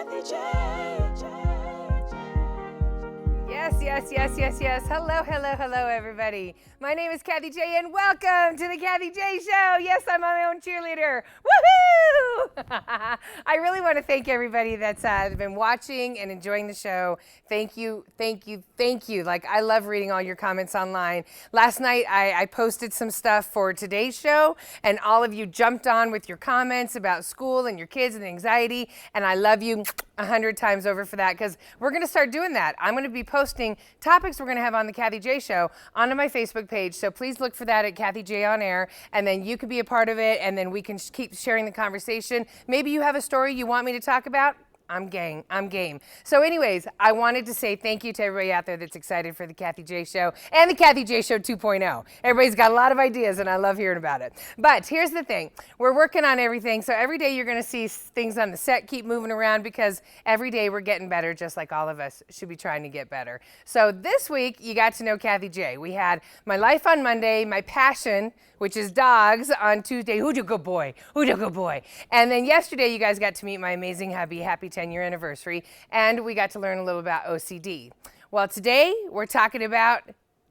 Kathie J. Yes. Hello, everybody. My name is Kathie J, and welcome to the Kathie J Show. Yes, I'm my own cheerleader. Woohoo! I really want to thank everybody that's been watching and enjoying the show. Thank you. Like, I love reading all your comments online. Last night, I posted some stuff for today's show, and all of you jumped on with your comments about school and your kids and anxiety, and I love you 100 times over for that, because we're going to start doing that. I'm going to be posting topics we're going to have on the Kathie J Show onto my Facebook page, so please look for that at Kathie J On Air, and then you can be a part of it, and then we can keep sharing the conversation. Maybe you have a story you want me to talk about. I'm game. So anyways, I wanted to say thank you to everybody out there that's excited for the Kathie J Show and the Kathie J Show 2.0. Everybody's got a lot of ideas, and I love hearing about it. But here's the thing. We're working on everything, so every day you're going to see things on the set keep moving around, because every day we're getting better, just like all of us should be trying to get better. So this week, you got to know Kathie J. We had my life on Monday, my passion, which is dogs, on Tuesday. Who's a good boy? And then yesterday, you guys got to meet my amazing hubby. Happy 10-year anniversary. And we got to learn a little about OCD. Well, today, we're talking about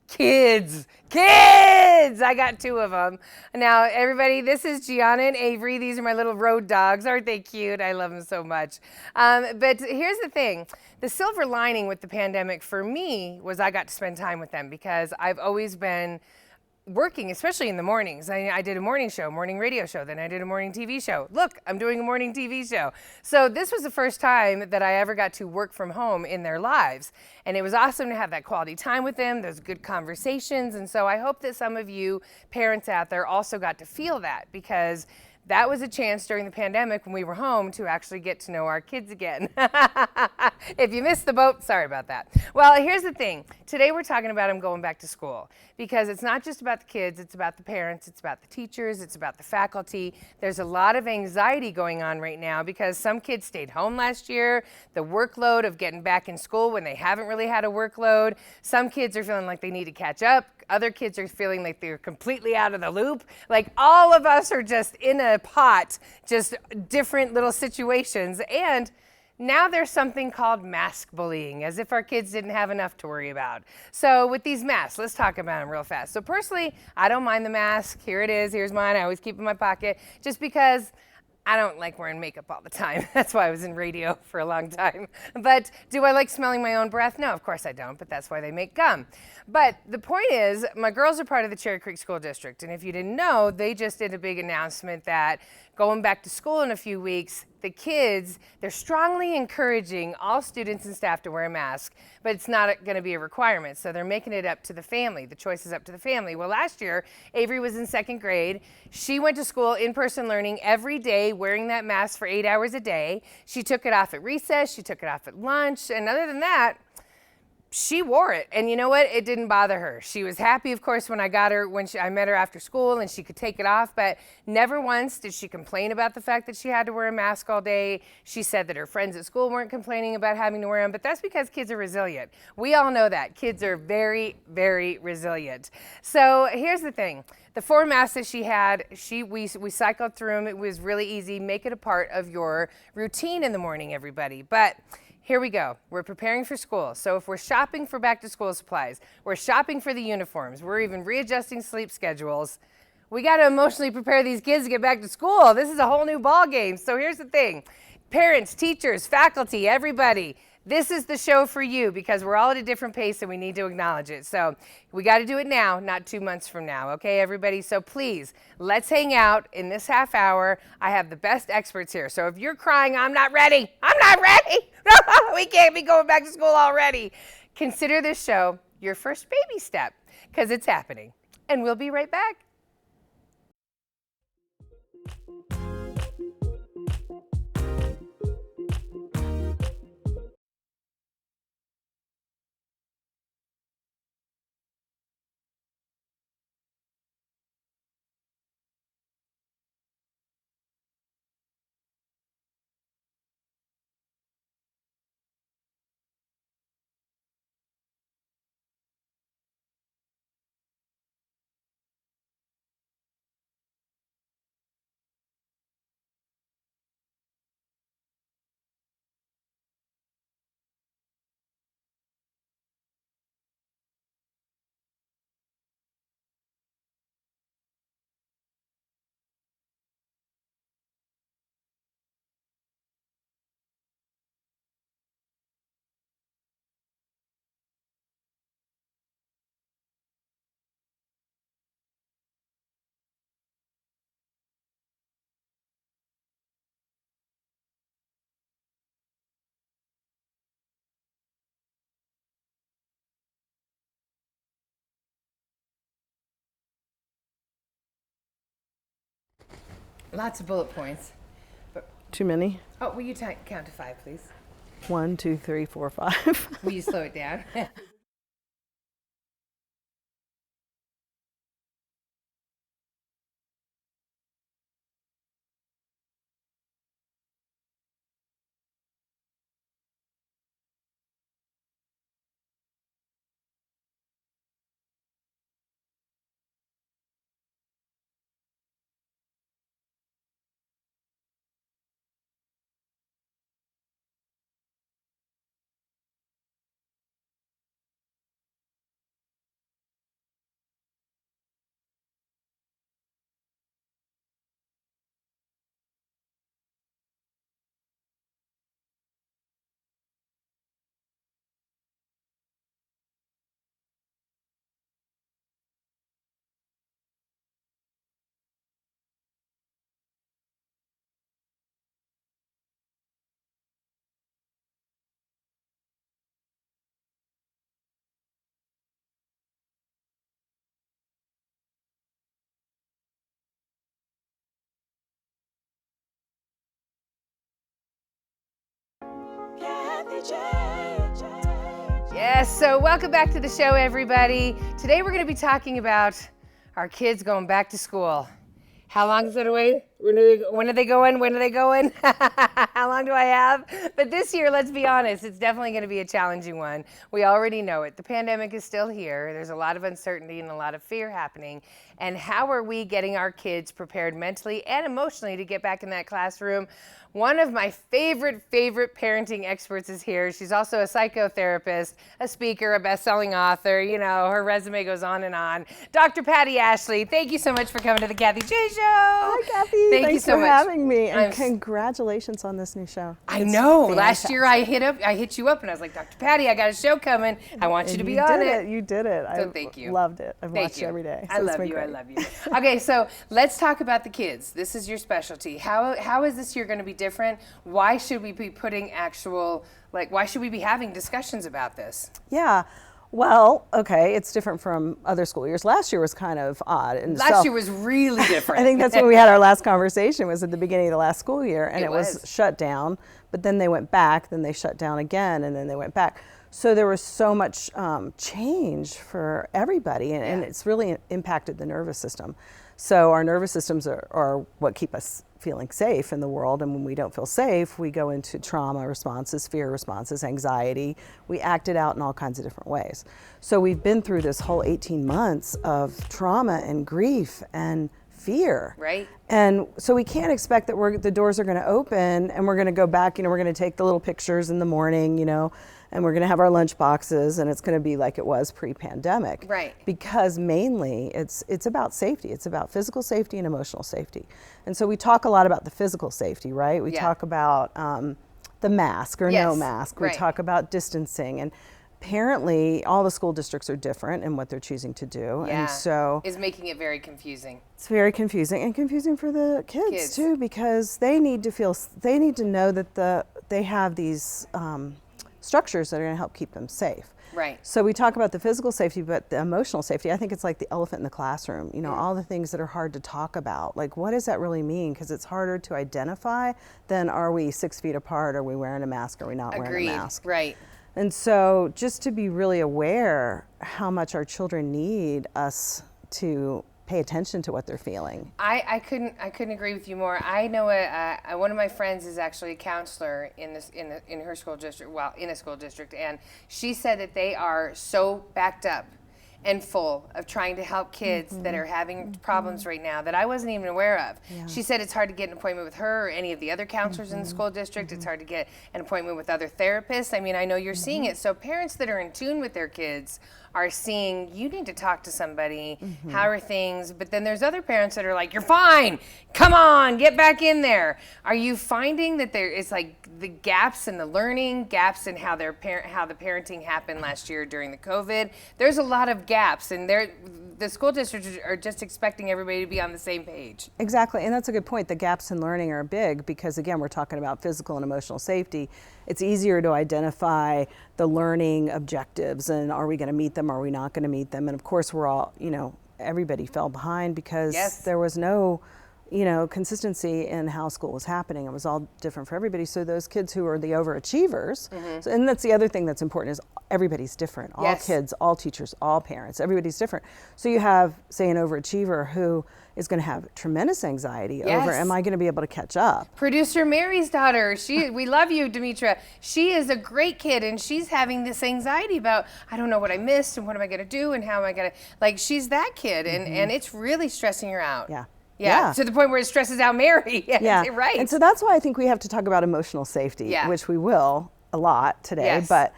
kids. I got two of them. Now, everybody, this is Gianna and Avery. These are my little road dogs. Aren't they cute? I love them so much. But here's the thing. The silver lining with the pandemic for me was I got to spend time with them, because I've always been working, especially in the mornings. I did a morning show, morning radio show, then I did a morning TV show. Look, I'm doing a morning TV show. So this was the first time that I ever got to work from home in their lives. And it was awesome to have that quality time with them, those good conversations. And so I hope that some of you parents out there also got to feel that, because that was a chance during the pandemic when we were home to actually get to know our kids again. If you missed the boat, sorry about that. Well, here's the thing. Today we're talking about them going back to school, because it's not just about the kids, it's about the parents, it's about the teachers, it's about the faculty. There's a lot of anxiety going on right now, because some kids stayed home last year, the workload of getting back in school when they haven't really had a workload. Some kids are feeling like they need to catch up. Other kids are feeling like they're completely out of the loop. Like, all of us are just in a pot, just different little situations. And now there's something called mask bullying, as if our kids didn't have enough to worry about. So with these masks, let's talk about them real fast. So personally, I don't mind the mask. Here it is. Here's mine. I always keep it in my pocket, just because I don't like wearing makeup all the time. That's why I was in radio for a long time. But do I like smelling my own breath? No, of course I don't, but that's why they make gum. But the point is, my girls are part of the Cherry Creek School District, and if you didn't know, they just did a big announcement that going back to school in a few weeks, the kids, they're strongly encouraging all students and staff to wear a mask, but it's not going to be a requirement. So they're making it up to the family. The choice is up to the family. Well, last year, Avery was in 2nd grade. She went to school in-person learning every day, wearing that mask for 8 hours a day. She took it off at recess. She took it off at lunch. And other than that, she wore it, and you know what? It didn't bother her. She was happy, of course, when I got her, I met her after school, and she could take it off, but never once did she complain about the fact that she had to wear a mask all day. She said that her friends at school weren't complaining about having to wear them, but that's because kids are resilient. We all know that. Kids are very, very resilient. So here's the thing. The 4 masks that she had, we cycled through them. It was really easy. Make it a part of your routine in the morning, everybody. But here we go. We're preparing for school. So if we're shopping for back to school supplies, we're shopping for the uniforms, we're even readjusting sleep schedules, we got to emotionally prepare these kids to get back to school. This is a whole new ball game. So here's the thing. Parents, teachers, faculty, everybody, this is the show for you, because we're all at a different pace and we need to acknowledge it. So we got to do it now, not 2 months from now. Okay, everybody? So please, let's hang out in this half hour. I have the best experts here. So if you're crying, I'm not ready. We can't be going back to school already. Consider this show your first baby step, because it's happening. And we'll be right back. Lots of bullet points. But, Too many? oh, will you count to 5, please? 1, 2, 3, 4, 5. Will you slow it down? Yes, so welcome back to the show, everybody. Today we're going to be talking about our kids going back to school. How long is it away? When are they going? When are they going? How long do I have? But this year, let's be honest, it's definitely going to be a challenging one. We already know it. The pandemic is still here. There's a lot of uncertainty and a lot of fear happening. And how are we getting our kids prepared mentally and emotionally to get back in that classroom? One of my favorite parenting experts is here. She's also a psychotherapist, a speaker, a best-selling author. You know, her resume goes on and on. Dr. Patti Ashley, thank you so much for coming to the Kathie J Show. Hi, Kathie. Thanks for having me. And congratulations on this new show. I know. Last year I hit you up and I was like, Dr. Patti, I got a show coming. I want you to be on it. You did it. So thank you. Loved it. I've watched it every day. I love you. Okay, so let's talk about the kids. This is your specialty. How is this year going to be different? Why should we be why should we be having discussions about this? Yeah. Well, okay, it's different from other school years. Last year was kind of odd. And last year was really different. I think that's when we had our last conversation, was at the beginning of the last school year, and it was shut down, but then they went back, then they shut down again, and then they went back. So there was so much change for everybody, and it's really impacted the nervous system. So our nervous systems are what keep us feeling safe in the world, and when we don't feel safe, we go into trauma responses, fear responses, anxiety. We act it out in all kinds of different ways. So we've been through this whole 18 months of trauma and grief and fear. Right. And so we can't expect that the doors are going to open and we're going to go back, we're going to take the little pictures in the morning, and we're going to have our lunch boxes, and it's going to be like it was pre-pandemic. Right. Because mainly it's about safety. It's about physical safety and emotional safety. And so we talk a lot about the physical safety, right? We talk about the mask or no mask. We talk about distancing. And apparently all the school districts are different in what they're choosing to do. Yeah. And so it's making it very confusing. It's very confusing, and confusing for the kids too, because they need to know that they have these structures that are going to help keep them safe. Right. So we talk about the physical safety, but the emotional safety, I think it's like the elephant in the classroom, all the things that are hard to talk about. Like, what does that really mean? Because it's harder to identify than, are we 6 feet apart? Are we wearing a mask? Are we not wearing a mask? Right. And so just to be really aware how much our children need us to pay attention to what they're feeling. I couldn't agree with you more. I know one of my friends is actually a counselor in her school district, in a school district, and she said that they are so backed up and full of trying to help kids that are having problems right now that I wasn't even aware of. Yeah. She said it's hard to get an appointment with her or any of the other counselors in the school district. It's hard to get an appointment with other therapists. I mean, I know you're seeing it. So parents that are in tune with their kids are seeing, you need to talk to somebody. How are things? But then there's other parents that are like, you're fine. Come on, get back in there. Are you finding that there is like the gaps in the learning, gaps in how the parenting happened last year during the COVID? There's a lot of gaps, and the school districts are just expecting everybody to be on the same page. Exactly, and that's a good point. The gaps in learning are big because, again, we're talking about physical and emotional safety. It's easier to identify the learning objectives, and are we going to meet them, are we not going to meet them? And of course, we're all, everybody fell behind because there was no consistency in how school was happening. It was all different for everybody. So those kids who are the overachievers, and that's the other thing that's important, is everybody's different. All kids, all teachers, all parents, everybody's different. So you have, say, an overachiever who is going to have tremendous anxiety over, am I going to be able to catch up? Producer Mary's daughter, we love you, Demetra. She is a great kid, and she's having this anxiety about, I don't know what I missed, and what am I going to do, and how am I going to, like, she's that kid, and it's really stressing her out. Yeah, to the point where it stresses out Mary. Right. And so that's why I think we have to talk about emotional safety, which we will a lot today. But,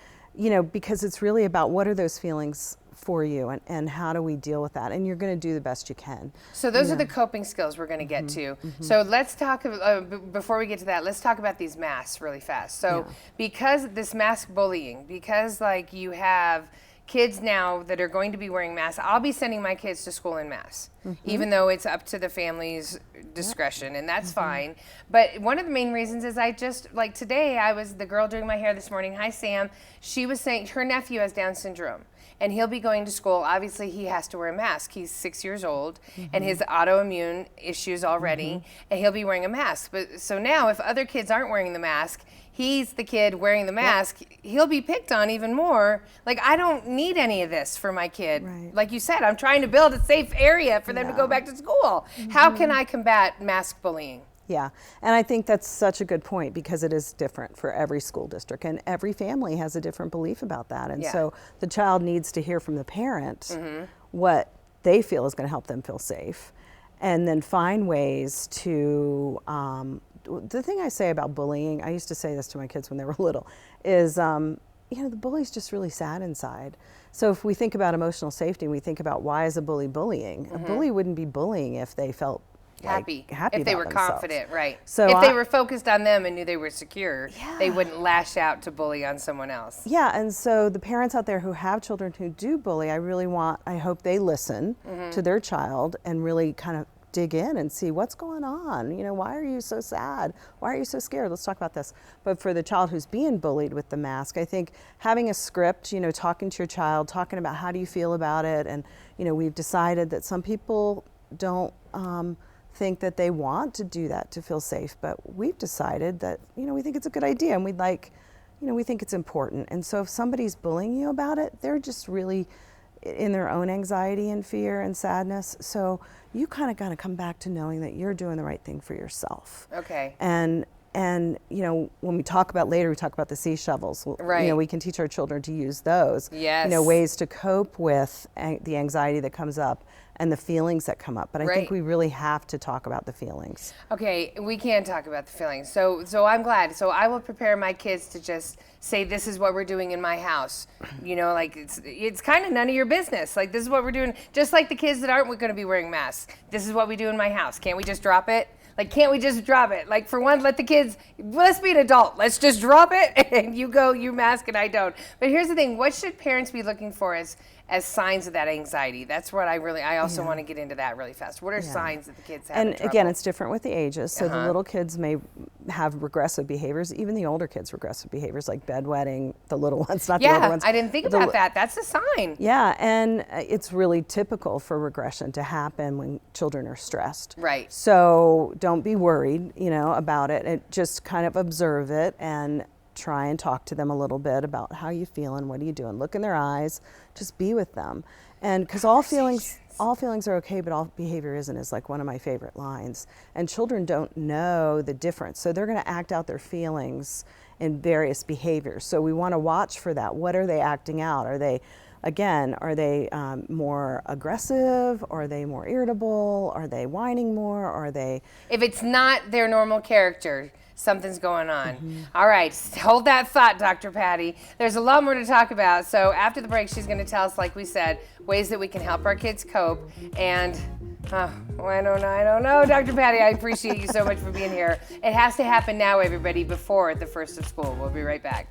because it's really about what are those feelings for you, and how do we deal with that? And you're going to do the best you can. So those are the coping skills we're going to get to. So let's talk, before we get to that, let's talk about these masks really fast. So because this mask bullying, because like you have kids now that are going to be wearing masks, I'll be sending my kids to school in masks, even though it's up to the family's discretion, and that's fine. But one of the main reasons is like today, the girl doing my hair this morning, hi Sam, she was saying her nephew has Down syndrome, and he'll be going to school. Obviously, he has to wear a mask. He's 6 years old, and his autoimmune issues already, and he'll be wearing a mask. But so now, if other kids aren't wearing the mask, he's the kid wearing the mask, he'll be picked on even more. Like, I don't need any of this for my kid. Like you said, I'm trying to build a safe area for them to go back to school. How can I combat mask bullying? Yeah, and I think that's such a good point, because it is different for every school district, and every family has a different belief about that. And so the child needs to hear from the parent what they feel is going to help them feel safe, and then find ways to, the thing I say about bullying, I used to say this to my kids when they were little, is, the bully's just really sad inside. So if we think about emotional safety, we think about why is a bully bullying? A bully wouldn't be bullying if they felt happy if they were confident, right? So if they were focused on them and knew they were secure, they wouldn't lash out to bully on someone else. Yeah, and so the parents out there who have children who do bully, I hope they listen to their child and really kind of dig in and see what's going on. Why are you so sad? Why are you so scared? Let's talk about this. But for the child who's being bullied with the mask, I think having a script, talking to your child, talking about how do you feel about it, and we've decided that some people don't think that they want to do that to feel safe, but we've decided that we think it's a good idea, and we think it's important. And so if somebody's bullying you about it, they're just really in their own anxiety and fear and sadness. So you kind of got to come back to knowing that you're doing the right thing for yourself. Okay. And when we talk about later, we talk about the sea shovels. Right. We can teach our children to use those. Yes. Ways to cope with the anxiety that comes up and the feelings that come up. But I think we really have to talk about the feelings. Okay, we can talk about the feelings. So I'm glad. So I will prepare my kids to just say, this is what we're doing in my house. Like it's kind of none of your business. Like, this is what we're doing. Just like the kids that aren't going to be wearing masks. This is what we do in my house. Can't we just drop it? Like, can't we just drop it? Like, for one, let's be an adult. Let's just drop it, and you mask and I don't. But here's the thing. What should parents be looking for as signs of that anxiety? That's what I also want to get into that really fast. What are signs that the kids have? And again, it's different with the ages. So the little kids may have regressive behaviors. Even the older kids, regressive behaviors, like bedwetting, the little ones, not the older ones. I didn't think about that. That's a sign. Yeah, and it's really typical for regression to happen when children are stressed. Right. So don't be worried, about it. And just kind of observe it and try and talk to them a little bit about how you feeling, what are you doing. Look in their eyes, just be with them. And because all feelings are okay, but all behavior isn't, is like one of my favorite lines. And children don't know the difference. So they're going to act out their feelings in various behaviors. So we want to watch for that. What are they acting out? Are they more aggressive? Are they more irritable? Are they whining more? Are they... If it's not their normal character, something's going on. All right, hold that thought, Dr. Patti. There's a lot more to talk about. So after the break, she's going to tell us, like we said, ways that we can help our kids cope. And I don't know, Dr. Patti, I appreciate you so much for being here. It has to happen now, everybody, before the first of school. We'll be right back.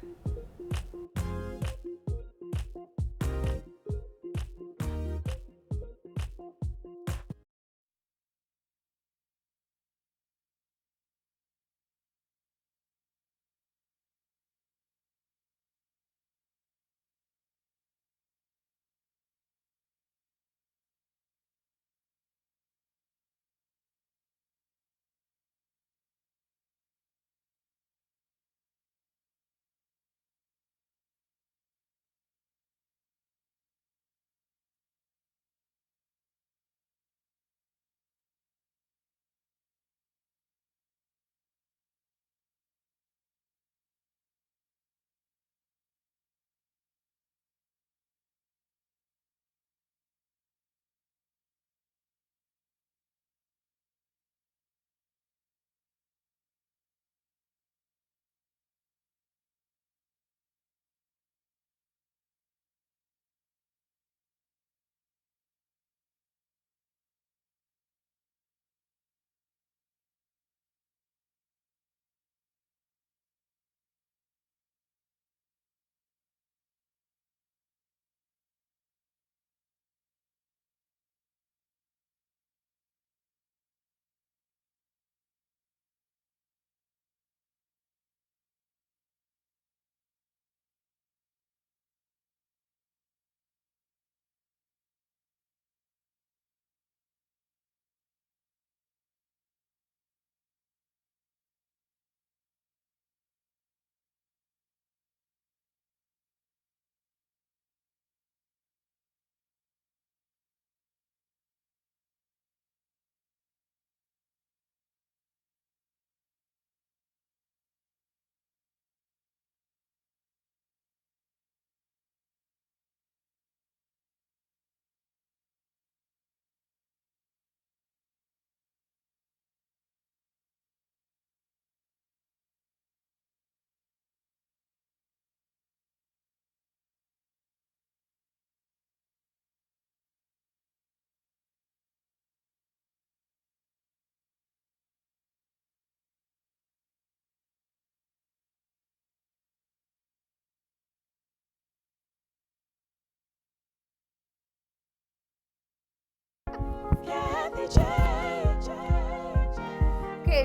Okay,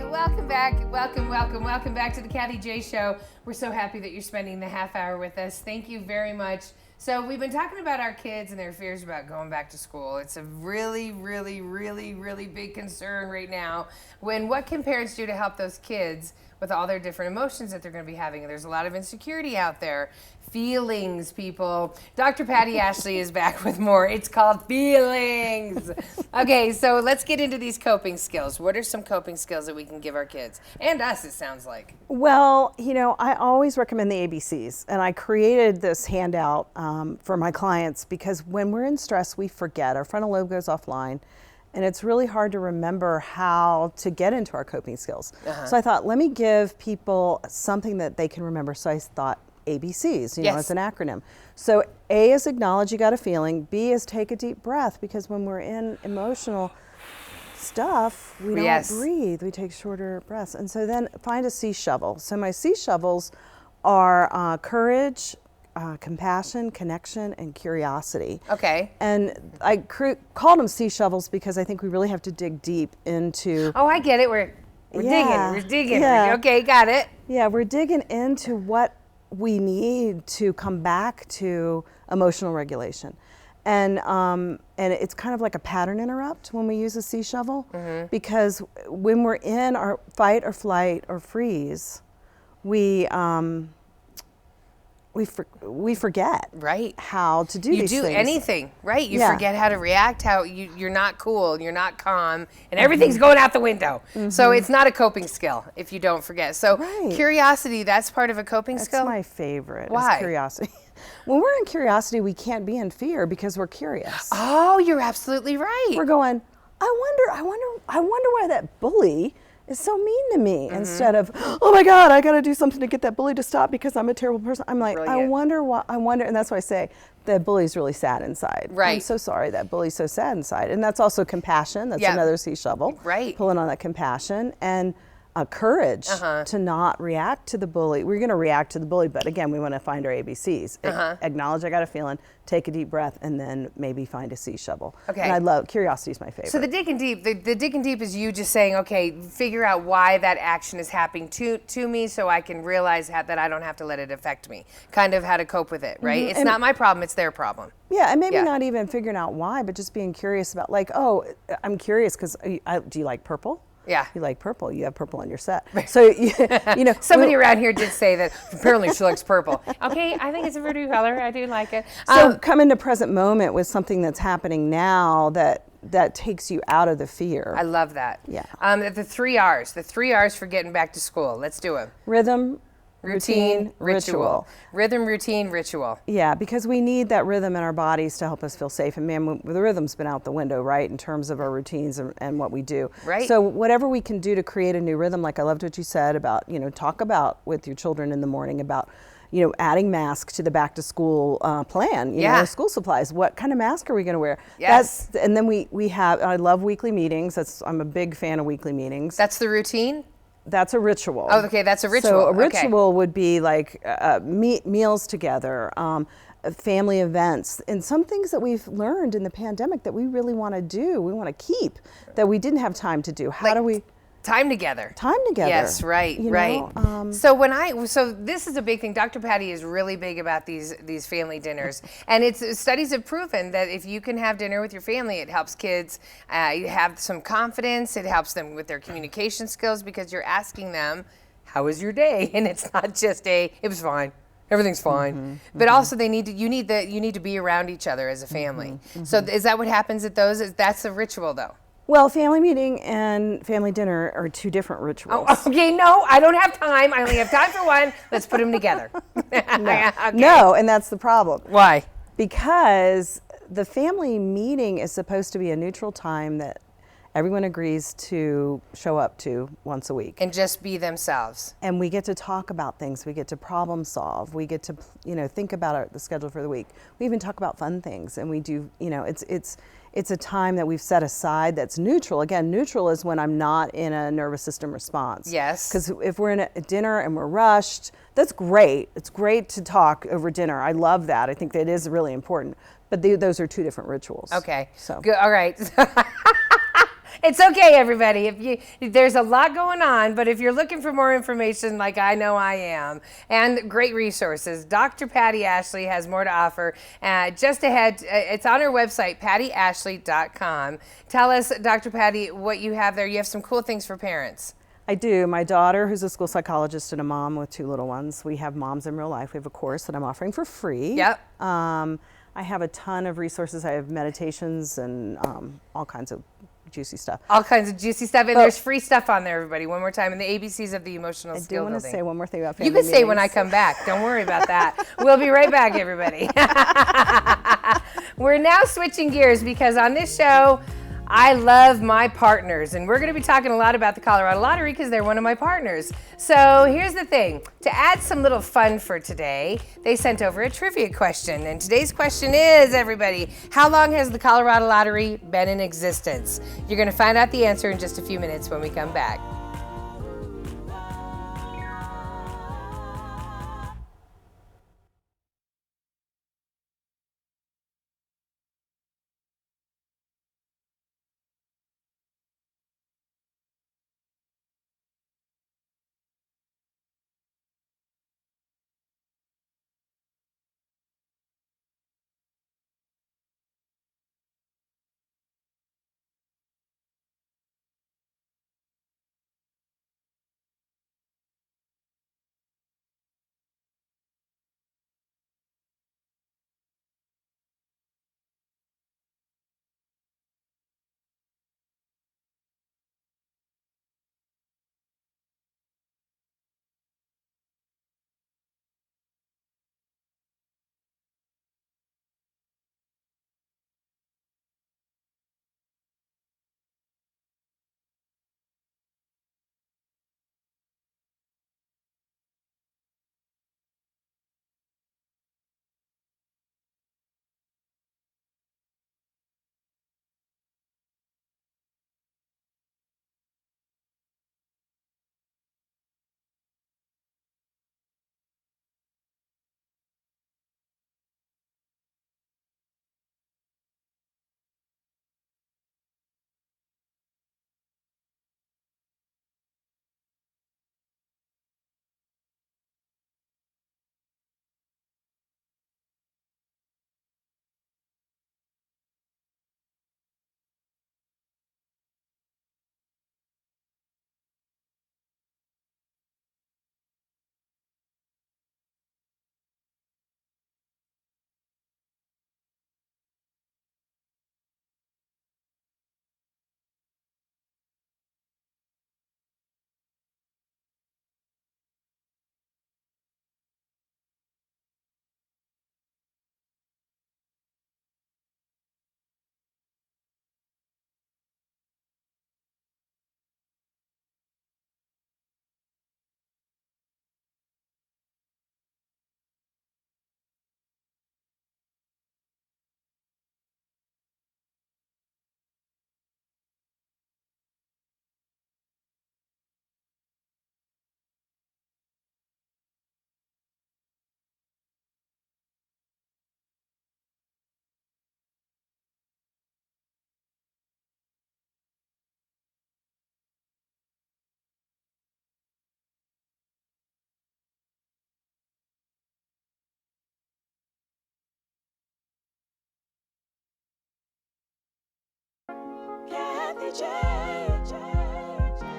welcome back. Welcome back to the Kathie J Show. We're so happy that you're spending the half hour with us. Thank you very much. So we've been talking about our kids and their fears about going back to school. It's a really, really, really, really big concern right now. What can parents do to help those kids with all their different emotions that they're going to be having? There's a lot of insecurity out there. Feelings, people. Dr. Patti Ashley is back with more. It's called feelings. Okay, so let's get into these coping skills. What are some coping skills that we can give our kids? And us, it sounds like. Well, I always recommend the ABCs, and I created this handout for my clients because when we're in stress, we forget. Our frontal lobe goes offline, and it's really hard to remember how to get into our coping skills. So I thought, let me give people something that they can remember. So I thought ABCs, as an acronym. So A is acknowledge you got a feeling. B is take a deep breath, because when we're in emotional stuff, we don't breathe. We take shorter breaths. And so then find a C shovel. So my C shovels are courage, compassion, connection, and curiosity. Okay. And I called them C shovels because I think we really have to dig deep into. Oh, I get it. We're digging. We're digging. Yeah. Okay, got it. Yeah, we're digging into what we need to come back to emotional regulation. And it's kind of like a pattern interrupt when we use a C shovel, because when we're in our fight or flight or freeze, we forget how to do these things. You do anything, right? You forget how to react, how you're not cool, you're not calm, and everything's going out the window. So it's not a coping skill if you don't forget. So curiosity, that's part of a coping skill? That's my favorite. Why? Is curiosity. When we're in curiosity, we can't be in fear because we're curious. Oh, you're absolutely right. We're going, I wonder why that bully is so mean to me, instead of, oh my God, I got to do something to get that bully to stop because I'm a terrible person. I'm like, brilliant. I wonder, and that's why I say that bully's really sad inside. Right. I'm so sorry that bully's so sad inside. And that's also compassion. That's another C shovel. Right. Pulling on that compassion and courage to not react to the bully. We're going to react to the bully, but again, we want to find our ABCs. Acknowledge I got a feeling, take a deep breath, and then maybe find a C shovel. Okay. And I love, curiosity is my favorite. So the digging deep, the digging deep is you just saying, okay, figure out why that action is happening to me so I can realize that I don't have to let it affect me. Kind of how to cope with it, right? It's not my problem, it's their problem. Yeah, and maybe not even figuring out why, but just being curious about, like, oh, I'm curious because do you like purple? Yeah. You like purple. You have purple on your set. So, somebody around here did say that apparently she likes purple. Okay, I think it's a pretty color. I do like it. So come into present moment with something that's happening now that takes you out of the fear. I love that. Yeah. The 3 R's. The 3 R's for getting back to school. Let's do it. Rhythm, routine, ritual. Rhythm, routine, ritual. Yeah, because we need that rhythm in our bodies to help us feel safe. And man, the rhythm's been out the window, right, in terms of our routines and what we do. Right. So whatever we can do to create a new rhythm, like I loved what you said about, talk about with your children in the morning about, adding masks to the back to school plan, school supplies. What kind of mask are we going to wear? Yes. And then we have, I love weekly meetings. I'm a big fan of weekly meetings. That's the routine? That's a ritual. Oh, okay, that's a ritual. So a ritual would be like meals together, family events, and some things that we've learned in the pandemic that we really want to do, we want to keep, that we didn't have time to do. How do we? Time together. Time together. Yes, right. So this is a big thing. Dr. Patti is really big about these family dinners, and studies have proven that if you can have dinner with your family, it helps kids have some confidence. It helps them with their communication skills because you're asking them, "How was your day?" And it's not just it was fine. Everything's fine, but also you need to be around each other as a family. So is that what happens at those? That's a ritual, though. Well, family meeting and family dinner are two different rituals. Oh, okay, no, I don't have time. I only have time for one. Let's put them together. No, and that's the problem. Why? Because the family meeting is supposed to be a neutral time that everyone agrees to show up to once a week. And just be themselves. And we get to talk about things. We get to problem solve. We get to, think about the schedule for the week. We even talk about fun things. And we do, it's a time that we've set aside that's neutral. Again, neutral is when I'm not in a nervous system response. Yes. Because if we're in a dinner and we're rushed, that's great. It's great to talk over dinner. I love that. I think that is really important. But those are two different rituals. Okay. So. Good. All right. It's okay, everybody. There's a lot going on, but if you're looking for more information, like I know I am, and great resources, Dr. Patti Ashley has more to offer. Just ahead, it's on her website, pattiashley.com. Tell us, Dr. Patti, what you have there. You have some cool things for parents. I do. My daughter, who's a school psychologist and a mom with 2 little ones, we have Moms in Real Life. We have a course that I'm offering for free. Yep. I have a ton of resources. I have meditations and all kinds of juicy stuff. All kinds of juicy stuff, and there's free stuff on there, everybody. One more time, in the ABCs of the emotional skill building. I do want to say one more thing about family You can say meetings. when I come back. Don't worry about that. We'll be right back, everybody. We're now switching gears because on this show, I love my partners, and we're going to be talking a lot about the Colorado Lottery because they're one of my partners. So here's the thing. To add some little fun for today, they sent over a trivia question, and today's question is, everybody, how long has the Colorado Lottery been in existence? You're going to find out the answer in just a few minutes when we come back.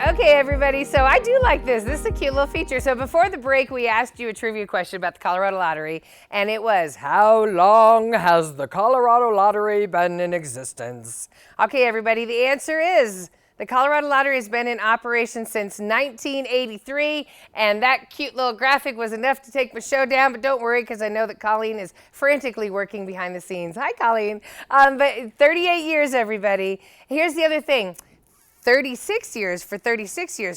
Okay, everybody, so I do like this. This is a cute little feature. So before the break, we asked you a trivia question about the Colorado Lottery, and it was, how long has the Colorado Lottery been in existence? Okay, everybody, the answer is, the Colorado Lottery has been in operation since 1983, and that cute little graphic was enough to take my show down, but don't worry, because I know that Colleen is frantically working behind the scenes. Hi, Colleen. But 38 years, everybody. Here's the other thing. 36 years,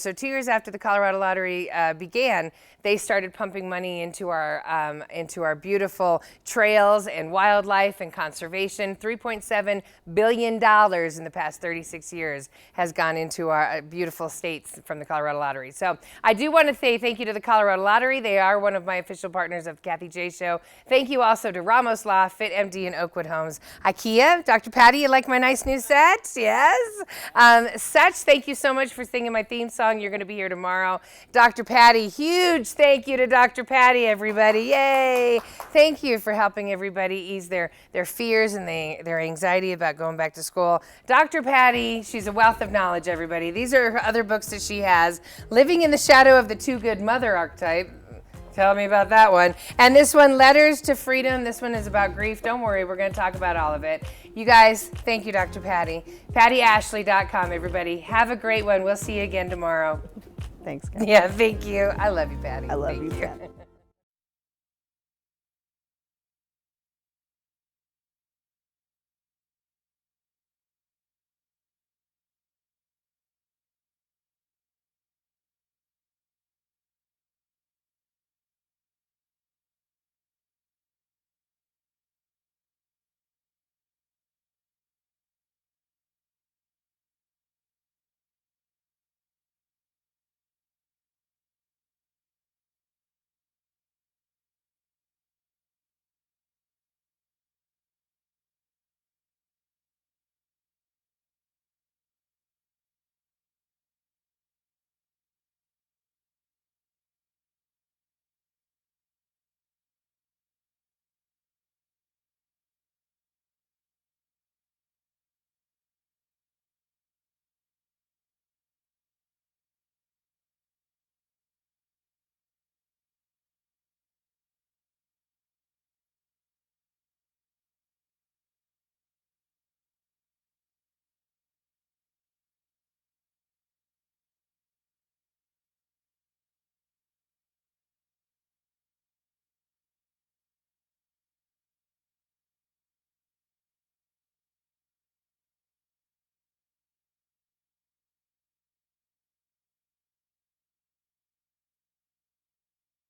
so 2 years after the Colorado Lottery began, they started pumping money into our beautiful trails and wildlife and conservation. $3.7 billion in the past 36 years has gone into our beautiful states from the Colorado Lottery. So I do want to say thank you to the Colorado Lottery. They are one of my official partners of the Kathie J Show. Thank you also to Ramos Law, Fit MD, and Oakwood Homes. IKEA, Dr. Patti, you like my nice new set? Yes. Such, thank you so much for singing my theme song. You're going to be here tomorrow. Dr. Patti, huge thank you to Dr. Patti, everybody. Yay. Thank you for helping everybody ease their fears and their anxiety about going back to school. Dr. Patti, she's a wealth of knowledge, everybody. These are her other books that she has. Living in the Shadow of the Too Good Mother Archetype. Tell me about that one. And this one, Letters to Freedom. This one is about grief. Don't worry, we're going to talk about all of it. You guys, thank you, Dr. Patti. PattiAshley.com, everybody. Have a great one. We'll see you again tomorrow. Thanks, guys. Yeah, thank you. I love you, Patti. I love Thank you, Patti.